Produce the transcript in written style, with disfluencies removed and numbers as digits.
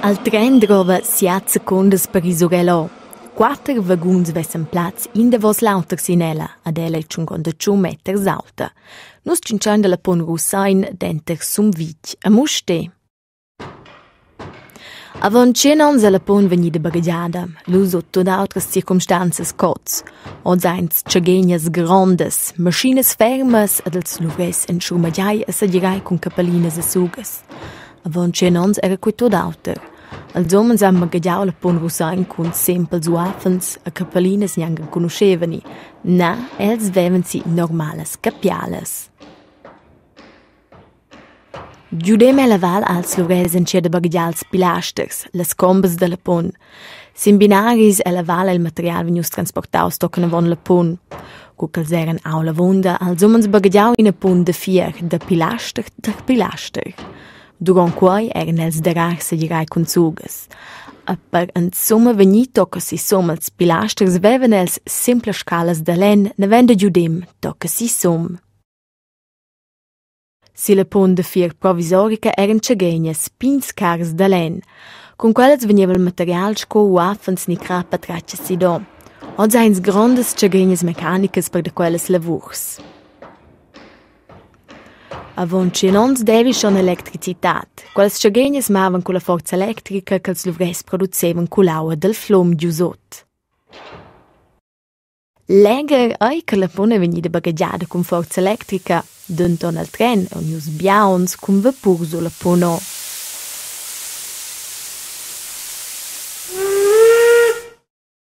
Al tren drova 7 secundas per isurello. 4 vaguns vessan plats in davos lauter sinella, ad ella 52 meters alta. Nus cincian della pon Russain denter sum vitg a muste. Avon 10 ans alla pon venida bagagiada, l'uso tot autras circumstanzas cots. Oz eins tschagenias grandes, maschines fermas ad als luvres en schurmagiai a sadirai con capellinas e sugas. Avon 10 ans era quei tot auter. Als omens han bagagiau la pon Russain cun sempels uafens a capellinas niangan conoscevani. Na, els vevan si normales capiales. Giudem e la val als lures en cia de bagagials pilasters, las combas de la pon. Sin binaris e la val el material venius transportaus tocan avon la pon. Cucals eran au la vonda, als omens bagagiau in a pon de fier, de pilaster der pilaster. Durant quai eran els darars a girai con sugas. A per en summa veni tocca si als pilasters vevan els simple scalas de len, ne vende giudem tocca si som. Si la pon de fier provisorica eran tschagenias, pins cars de len. Con quelles veniva il material sco uafens ni crapa traccia si do. Oz eins grandes tschagenias mecanicas per de quelles lavurs. Avon 10 ans devi schon electricitat. Quelles tschagenias mavan con la forza electrica che els luvres producevan con l'aua del flum giusot. Leger ai che la pona venida bagagiada con forza electrica, denton al tren, ognius biauns con vapur sulla pono.